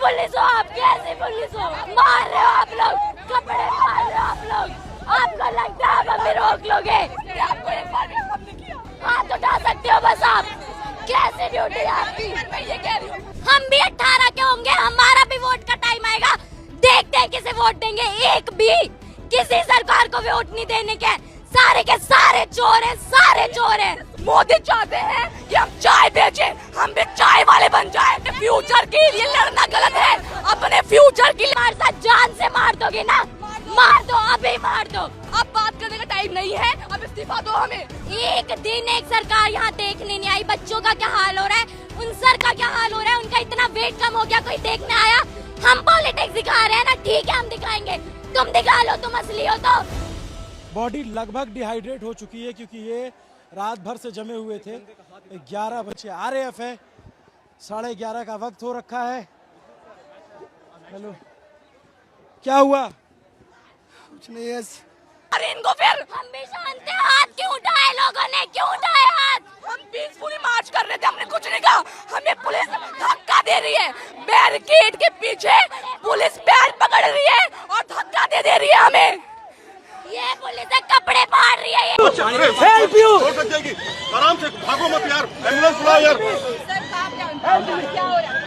Police हो आप? कैसे पुलिस हो? मार रहे हो आप लोग, कपड़े मार रहे हो आप लोग। आपको लगता है आप हमें रोक लोगे? हाथ उठा सकते हो बस आप। कैसे ड्यूटी है आपकी? मैं ये कह रही हूँ हम भी 18 के होंगे, हमारा भी वोट का टाइम आएगा। देखते हैं किसे वोट देंगे। एक भी किसी सरकार को वोट नहीं देने के। सारे के सारे चोर हैं, सारे चोर हैं। मोदी चाहते हैं कि हम चाय बेचें, हम भी चाय वाले बन जाएं। फ्यूचर के लिए लड़ना गलत है, अपने फ्यूचर के लिए हमारे साथ जान से मार दोगे ना, मार दो, अभी मार दो। अब बात करने का टाइम नहीं है, अब इस्तीफा दो हमें। एक दिन एक सरकार यहाँ देखने नहीं आई। बच्चों का क्या हाल हो रहा है, उन सर का क्या हाल हो रहा है, उनका इतना वेट कम हो गया, कोई देखने आया? हम पॉलिटिक्स दिखा रहे हैं ना, ठीक है हम दिखाएंगे, तुम दिखा लो, तुम असली हो तो। बॉडी लगभग डिहाइड्रेट हो चुकी है क्योंकि ये रात भर से जमे हुए थे। 11 बजे RAF है, 11:30 का वक्त हो रखा है। हेलो, क्या हुआ? कुछ नहीं है। अरे इनको फिर हम भी शांत हैं। हाथ क्यों उठाए लोगों ने, क्यों उठाए हाथ? हम पीसफुली मार्च कर रहे थे, हमने कुछ नहीं कहा। हमें पुलिस धक्का दे रही है, बैरिकेड के पीछे पुलिस पैर पकड़ रही है और धक्का दे रही है हमें। ये पुलिस है, कपड़े फाड़ रही है। हेल्प यू, आराम से भागो मत यार, एम्बुलेंस बुलाओ यार। सर, क्या हो रहा है?